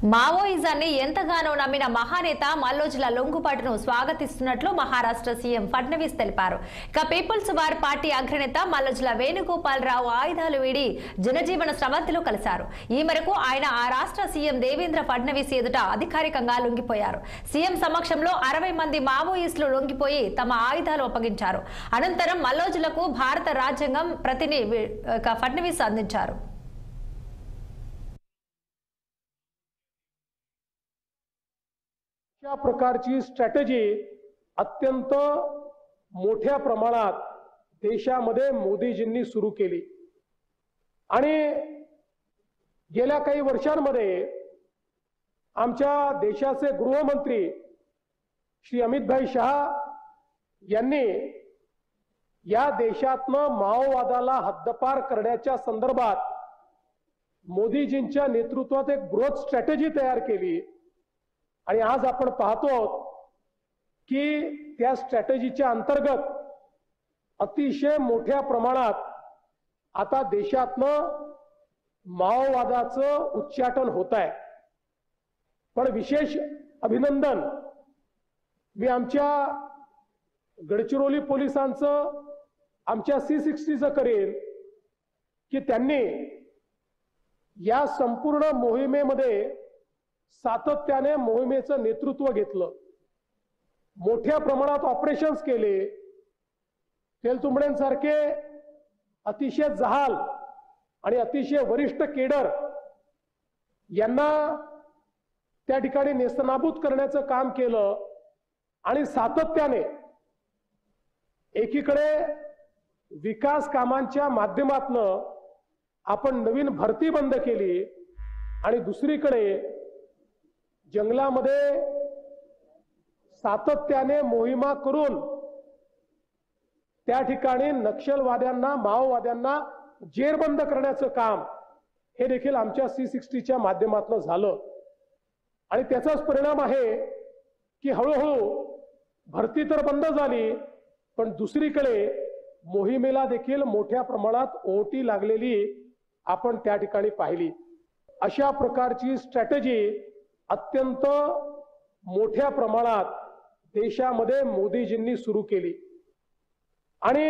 మావోయిజాన్ని ఎంతగానో నమ్మిన మహానేత మల్లోజుల లొంగుబాటును స్వాగతిస్తున్నట్లు మహారాష్ట్ర సీఎం ఫడ్నవీస్ తెలిపారు. ఇక పీపుల్స్ వార్ పార్టీ అగ్రనేత మల్లోజుల వేణుగోపాలరావు ఆయుధాలు వీడి జనజీవన స్రవంతిలో కలిశారు. ఈ మేరకు ఆయన ఆ రాష్ట్ర సీఎం దేవేంద్ర ఫడ్నవీస్ ఎదుట అధికారికంగా లొంగిపోయారు. సీఎం సమక్షంలో 60 మంది మావోయిస్టులు లొంగిపోయి తమ ఆయుధాలు అప్పగించారు. అనంతరం మల్లోజులకు భారత రాజ్యాంగం ప్రతిని ఫడ్నవీస్ అందించారు. अशा प्रकारची स्ट्रॅटेजी अत्यंत मोठ्या प्रमाणात देशामध्ये मोदीजींनी सुरू केली आणि गेल्या काही वर्षांमध्ये आमच्या देशाचे गृहमंत्री श्री अमितभाई शहा यांनी या देशातनं माओवादाला हद्दपार करण्याच्या संदर्भात मोदीजींच्या नेतृत्वात एक बृहत स्ट्रॅटेजी तयार केली आणि आज आपण पाहतो की त्या स्ट्रॅटेजीच्या अंतर्गत अतिशय मोठ्या प्रमाणात आता देशातनं माओवादाचं उच्चाटन होत आहे. पण विशेष अभिनंदन मी आमच्या गडचिरोली पोलिसांचं आमच्या C60चं करेन की त्यांनी या संपूर्ण मोहिमेमध्ये सातत्याने मोहिमेचं नेतृत्व घेतलं. मोठ्या प्रमाणात ऑपरेशन्स केले. तेलतुंबड्यांसारखे अतिशय जहाल आणि अतिशय वरिष्ठ केडर यांना त्या ठिकाणी नेस्तनाबूत करण्याचं काम केलं आणि सातत्याने एकीकडे विकास कामांच्या माध्यमातून आपण नवीन भरती बंद केली आणि दुसरीकडे जंगलामध्ये सातत्याने मोहिमा करून त्या ठिकाणी नक्षलवाद्यांना माओवाद्यांना जेरबंद करण्याचं काम हे देखील आमच्या C60च्या माध्यमातून झालं आणि त्याचाच परिणाम आहे की हळूहळू भरती तर बंद झाली पण दुसरीकडे मोहिमेला देखील मोठ्या प्रमाणात ओहोटी लागलेली आपण त्या ठिकाणी पाहिली. अशा प्रकारची स्ट्रॅटेजी अत्यंत मोठ्या प्रमाणात देशामध्ये मोदीजींनी सुरू केली आणि